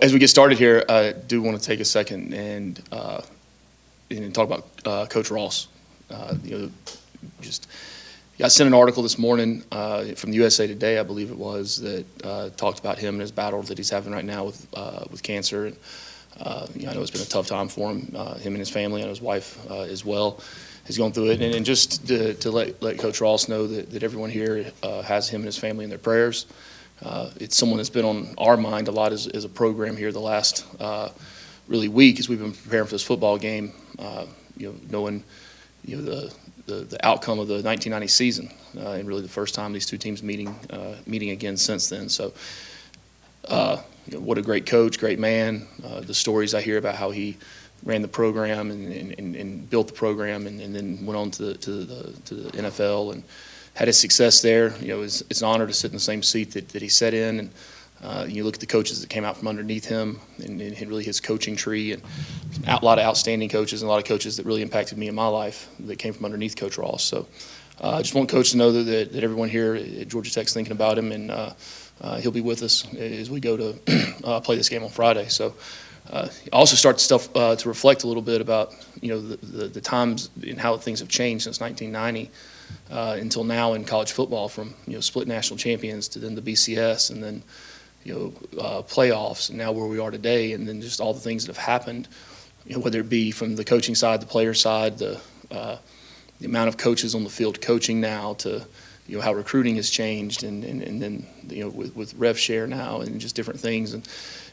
As we get started here, I do want to take a second and talk about Coach Ross. Just I sent an article this morning from the USA Today, I believe it was, that talked about him and his battle that he's having right now with cancer. And I know it's been a tough time for him and his family, and his wife as well has gone through it. And just to let Coach Ross know that everyone here has him and his family in their prayers. It's someone that's been on our mind a lot as a program here the last really week as we've been preparing for this football game. Knowing the outcome of the 1990 season, and really the first time these two teams meeting again since then. So, what a great coach, great man. The stories I hear about how he ran the program and built the program, and then went on to the NFL and had his success there. It's an honor to sit in the same seat that he sat in. And you look at the coaches that came out from underneath him, and really his coaching tree, and a lot of outstanding coaches and a lot of coaches that really impacted me in my life that came from underneath Coach Ross. So I just want Coach to know that everyone here at Georgia Tech's thinking about him, and he'll be with us as we go to play this game on Friday. So I also start to reflect a little bit about the times and how things have changed since 1990 until now in college football, from split national champions to then the BCS, and then playoffs, and now where we are today, and then just all the things that have happened, whether it be from the coaching side, the player side, the amount of coaches on the field coaching now, to how recruiting has changed, and then with rev share now, and just different things.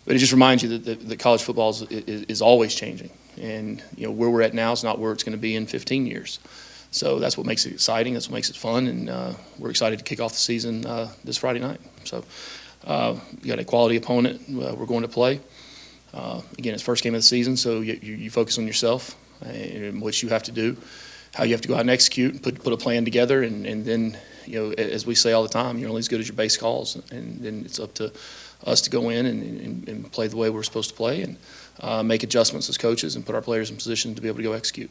But it just reminds you that college football is always changing, and where we're at now is not where it's going to be in 15 years. So that's what makes it exciting. That's what makes it fun, and we're excited to kick off the season this Friday night. So. You got a quality opponent we're going to play. Again, it's first game of the season, so you focus on yourself and what you have to do, how you have to go out and execute, and put a plan together, and then, as we say all the time, you're only as good as your base calls, and then it's up to us to go in and play the way we're supposed to play, and make adjustments as coaches and put our players in position to be able to go execute.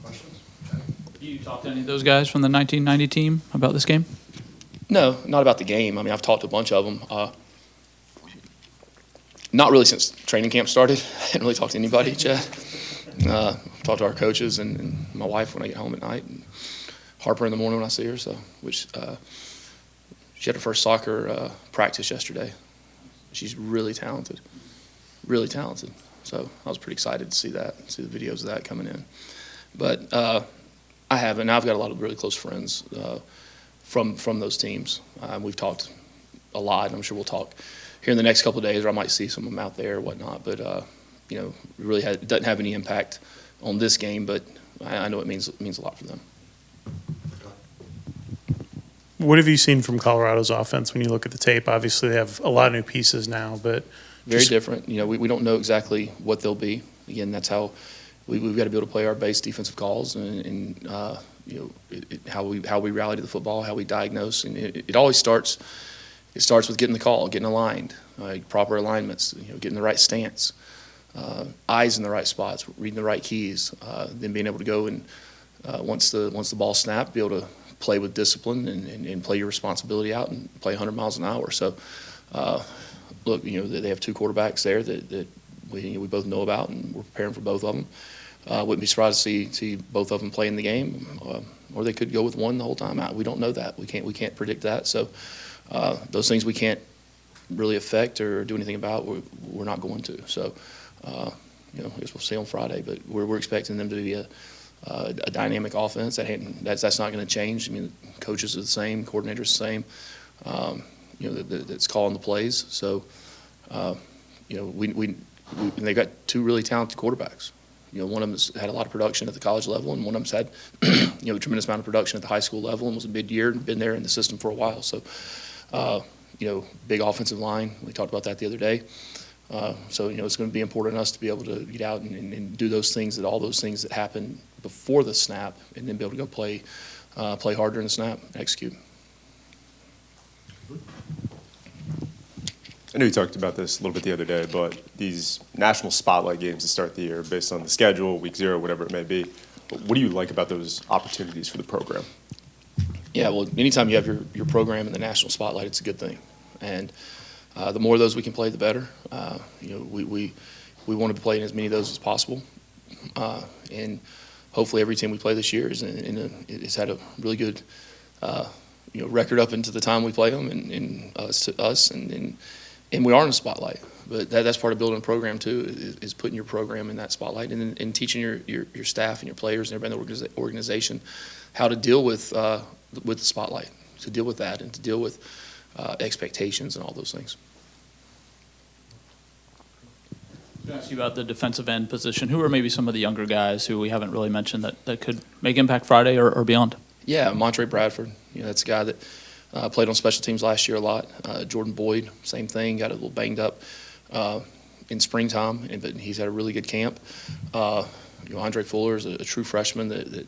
Questions? You talked to any of those guys from the 1990 team about this game? No, not about the game. I mean, I've talked to a bunch of them. Not really since training camp started. I hadn't really talked to anybody, Chad. Talked to our coaches and my wife when I get home at night, and Harper in the morning when I see her. So, she had her first soccer practice yesterday. She's really talented, really talented. So I was pretty excited to see that, see the videos of that coming in. But I haven't. I've got a lot of really close friends from those teams. We've talked a lot, and I'm sure we'll talk here in the next couple of days, or I might see some of them out there or whatnot. But it doesn't have any impact on this game, but I know it means a lot for them. What have you seen from Colorado's offense when you look at the tape? Obviously, they have a lot of new pieces now, but very different. We don't know exactly what they'll be. Again, that's how we've got to be able to play our base defensive calls, and how we rally to the football, how we diagnose, and it always starts. It starts with getting the call, getting aligned, proper alignments, getting the right stance, eyes in the right spots, reading the right keys, then being able to go and once the ball snapped, be able to play with discipline and play your responsibility out and play 100 miles an hour. So, look, they have two quarterbacks there that we both know about, and we're preparing for both of them. Wouldn't be surprised to see both of them play in the game, or they could go with one the whole time out. We don't know that. We can't predict that. So those things we can't really affect or do anything about. We're not going to. So I guess we'll see on Friday. But we're expecting them to be a dynamic offense. That's not going to change. I mean, coaches are the same, coordinators the same. That's calling the plays. So they got two really talented quarterbacks. One of them's had a lot of production at the college level, and one of them's had a tremendous amount of production at the high school level, and was a mid-year and been there in the system for a while. So, big offensive line. We talked about that the other day. So it's going to be important to us to be able to get out and do those things, all those things that happen before the snap, and then be able to go play hard during the snap and execute. I know you talked about this a little bit the other day, but these national spotlight games to start the year based on the schedule, week 0, whatever it may be, what do you like about those opportunities for the program? Yeah, well, anytime you have your program in the national spotlight, it's a good thing. And The more of those we can play, the better. We want to play in as many of those as possible. And hopefully every team we play this year has had a really good record up into the time we play them, and us, and we are in the spotlight. But that's part of building a program too, is putting your program in that spotlight, and teaching your staff and your players and everybody in the organization how to deal with the spotlight, to deal with that, and to deal with expectations and all those things. I was going to ask you about the defensive end position. Who are maybe some of the younger guys who we haven't really mentioned that could make impact Friday or beyond? Yeah, Montre Bradford. That's a guy that played on special teams last year a lot. Jordan Boyd, same thing, got a little banged up in springtime, but he's had a really good camp. Andre Fuller is a true freshman that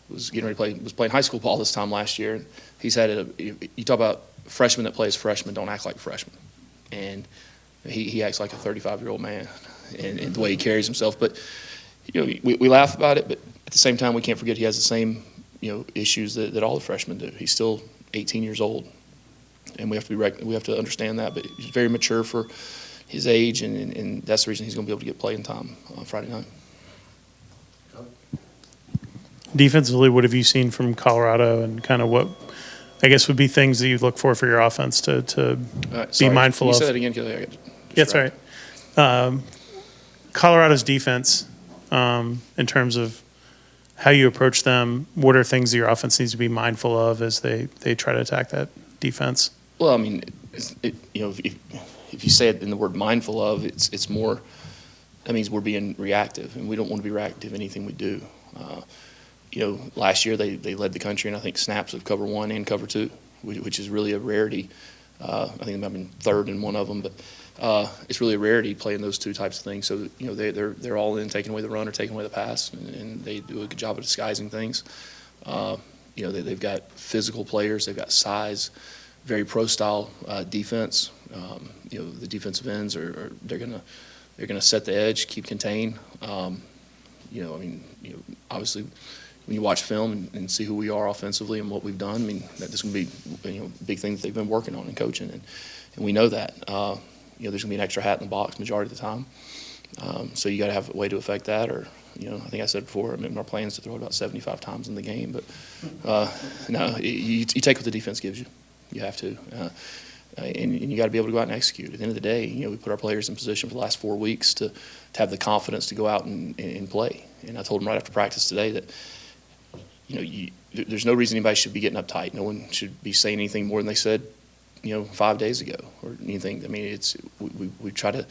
was getting ready to was playing high school ball this time last year. He's had you talk about freshmen that play as freshmen don't act like freshmen, and he acts like a 35-year-old man, and the way he carries himself. But we laugh about it, but at the same time, we can't forget he has the same issues that all the freshmen do. He's still 18 years old, and we have to understand that. But he's very mature for his age, and that's the reason he's going to be able to get playing time on Friday night. Defensively, what have you seen from Colorado, and kind of what I guess would be things that you look for your offense to be mindful Can you of? say that again? 'Cause I got That's right. Colorado's defense, in terms of how you approach them, what are things that your offense needs to be mindful of as they try to attack that defense? Well, I mean, if you say it in the word mindful of, it's more, that means we're being reactive, and we don't want to be reactive in anything we do. Last year they led the country in, I think, snaps of cover one and cover two, which is really a rarity. I think they might have been third in one of them, but it's really a rarity playing those two types of things. So they're all in, taking away the run or taking away the pass, and they do a good job of disguising things. They've got physical players, they've got size, very pro style defense. The defensive ends they're gonna set the edge, keep contained. Obviously, when you watch film and see who we are offensively and what we've done, I mean, that's going to be a big thing that they've been working on and coaching, and we know that. There's going to be an extra hat in the box majority of the time, so you got to have a way to affect that. Or I think I said before, I mean, our plan is to throw it about 75 times in the game, but no, you take what the defense gives you. You have to. And you got to be able to go out and execute. At the end of the day, we put our players in position for the last 4 weeks to have the confidence to go out and play. And I told them right after practice today that there's no reason anybody should be getting uptight. No one should be saying anything more than they said 5 days ago or anything. I mean, we try to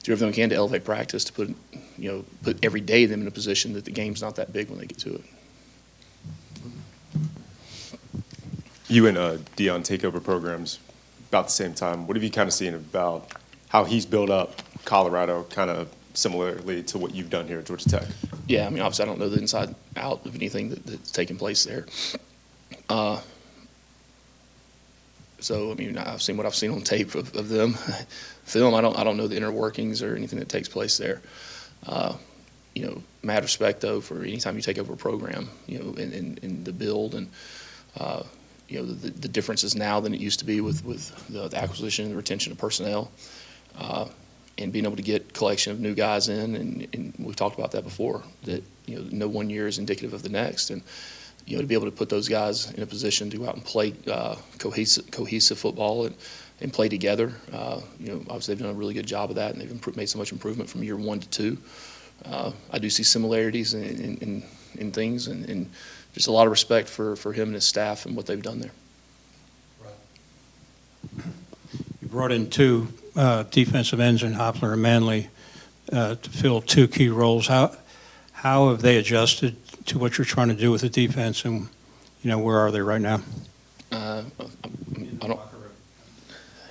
do everything we can to elevate practice to put every day them in a position that the game's not that big when they get to it. You and Dion take over programs about the same time. What have you kind of seen about how he's built up Colorado, kind of similarly to what you've done here at Georgia Tech? Yeah, I mean, obviously I don't know the inside out of anything that's taking place there. So, I mean, I've seen what I've seen on tape of them. Film, I don't know the inner workings or anything that takes place there. Mad respect, though, for any time you take over a program, in the build and, the differences now than it used to be with the acquisition and the retention of personnel, and being able to get collection of new guys in, and we've talked about that before, that no 1 year is indicative of the next, and to be able to put those guys in a position to go out and play cohesive football and play together. Obviously they've done a really good job of that, and they've made so much improvement from year 1 to 2. I do see similarities in things, and just a lot of respect for him and his staff and what they've done there. You brought in two defensive ends in Hopler and Manley to fill two key roles. How have they adjusted to what you're trying to do with the defense, and where are they right now?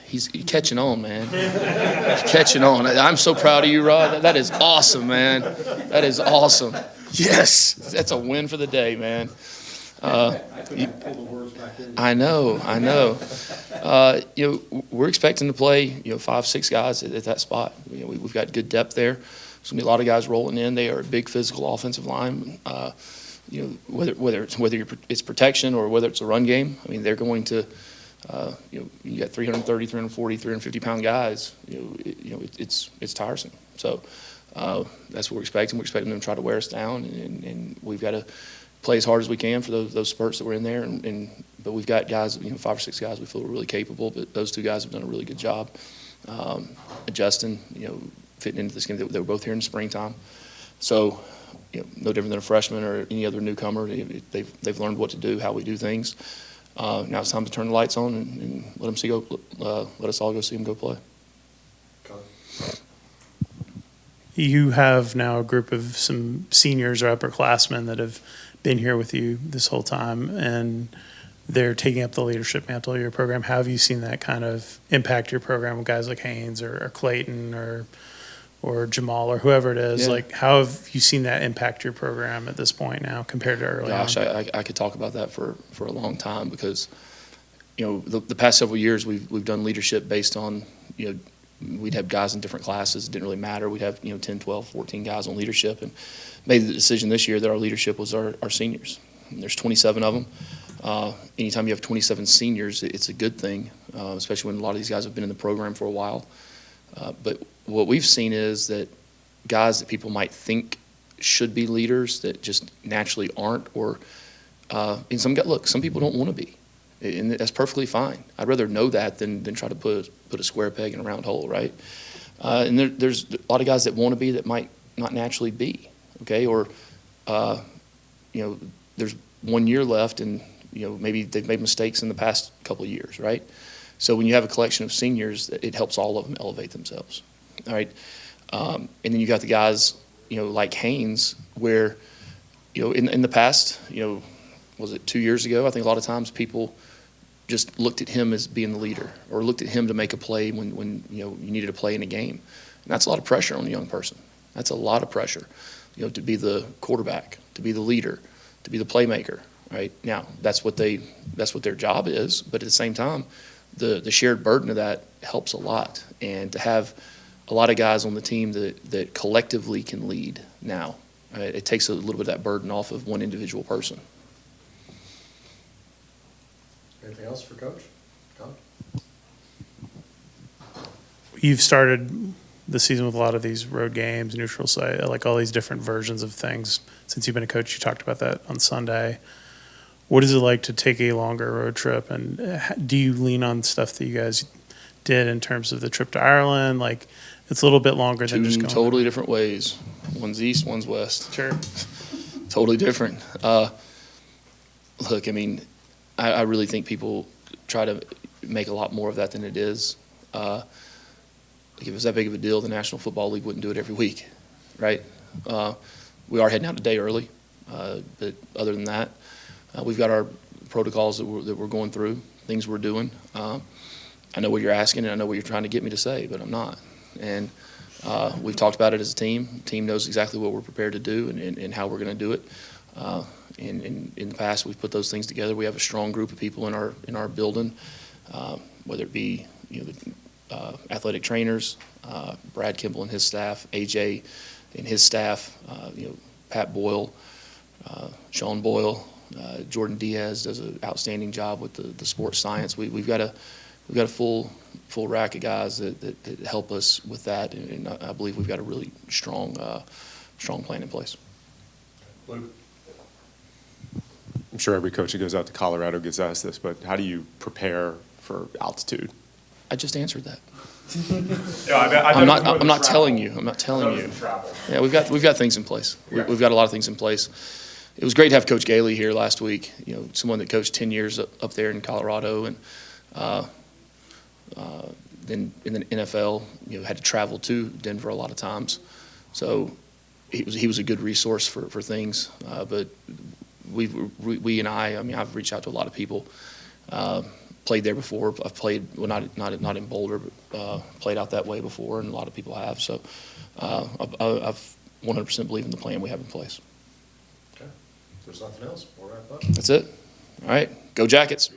He's catching on, man. He's catching on. I'm so proud of you, Rod. That is awesome, man. That is awesome. Yes, that's a win for the day, man. I know. We're expecting to play 5-6 guys at that spot. We've got good depth there. There's gonna be a lot of guys rolling in. They are a big physical offensive line. Whether it's protection or whether it's a run game, I mean, they're going to You got 330, 340, 350-pound guys. It's tiresome. So that's what we're expecting. We're expecting them to try to wear us down, and we've got to play as hard as we can for those spurts that we're in there. But we've got guys, 5 or 6 guys we feel are really capable. But those 2 guys have done a really good job adjusting, fitting into this game. They were both here in the springtime. So, no different than a freshman or any other newcomer. They've learned what to do, how we do things. Now it's time to turn the lights on and let us all go see them go play. You have now a group of some seniors or upperclassmen that have been here with you this whole time, and they're taking up the leadership mantle of your program. How have you seen that kind of impact your program with guys like Haynes or Clayton or Jamal or whoever it is? Yeah. Like, how have you seen that impact your program at this point now compared to early Gosh, on? I could talk about that for a long time because, the past several years we've done leadership based on, we'd have guys in different classes. It didn't really matter. We'd have, 10, 12, 14 guys on leadership, and made the decision this year that our leadership was our seniors. And there's 27 of them. Anytime you have 27 seniors, it's a good thing, especially when a lot of these guys have been in the program for a while. But what we've seen is that guys that people might think should be leaders that just naturally aren't, or and some people don't want to be, and that's perfectly fine. I'd rather know that than try to put a square peg in a round hole, right? And there's a lot of guys that want to be that might not naturally be, okay? Or there's 1 year left, and maybe they've made mistakes in the past couple of years, right? So when you have a collection of seniors, it helps all of them elevate themselves, all right? And then you got the guys, like Haynes, where, in the past, was it 2 years ago? I think a lot of times people just looked at him as being the leader, or looked at him to make a play when you needed a play in a game. And that's a lot of pressure on a young person. That's a lot of pressure, to be the quarterback, to be the leader, to be the playmaker, right? Now, that's what their job is, but at the same time, the shared burden of that helps a lot. And to have a lot of guys on the team that collectively can lead now, it takes a little bit of that burden off of one individual person. Anything else for Coach? Tom? You've started the season with a lot of these road games, neutral site, like all these different versions of things. Since you've been a coach, you talked about that on Sunday. What is it like to take a longer road trip, and do you lean on stuff that you guys did in terms of the trip to Ireland? Like, it's a little bit longer than just Two going. totally different ways. One's east, one's west. Sure. Totally different. Look, I mean, I really think people try to make a lot more of that than it is. Like if it was that big of a deal, the National Football League wouldn't do it every week, right? We are heading out a day early, but other than that, we've got our protocols that we're going through, things we're doing. I know what you're asking, and I know what you're trying to get me to say, but I'm not. And we've talked about it as a team. The team knows exactly what we're prepared to do and how we're going to do it. In the past, we've put those things together. We have a strong group of people in our building, whether it be the athletic trainers, Brad Kimball and his staff, AJ and his staff, Pat Boyle, Sean Boyle, Jordan Diaz does an outstanding job with the sports science. We've got a full rack of guys that help us with that, and I believe we've got a really strong plan in place. Luke? I'm sure every coach that goes out to Colorado gets asked this, but how do you prepare for altitude? I just answered that. Yeah, I'm not telling you. I'm not telling you. Yeah, we've got things in place. We've got a lot of things in place. It was great to have Coach Gailey here last week. Someone that coached 10 years up there in Colorado, and then in the NFL, had to travel to Denver a lot of times. So he was a good resource for things. But we and I mean, I've reached out to a lot of people. Played there before. I've played, well, not in Boulder, but played out that way before, and a lot of people have. So I've 100% believe in the plan we have in place. Okay. If there's nothing else, we'll wrap up. That's it. All right. Go Jackets.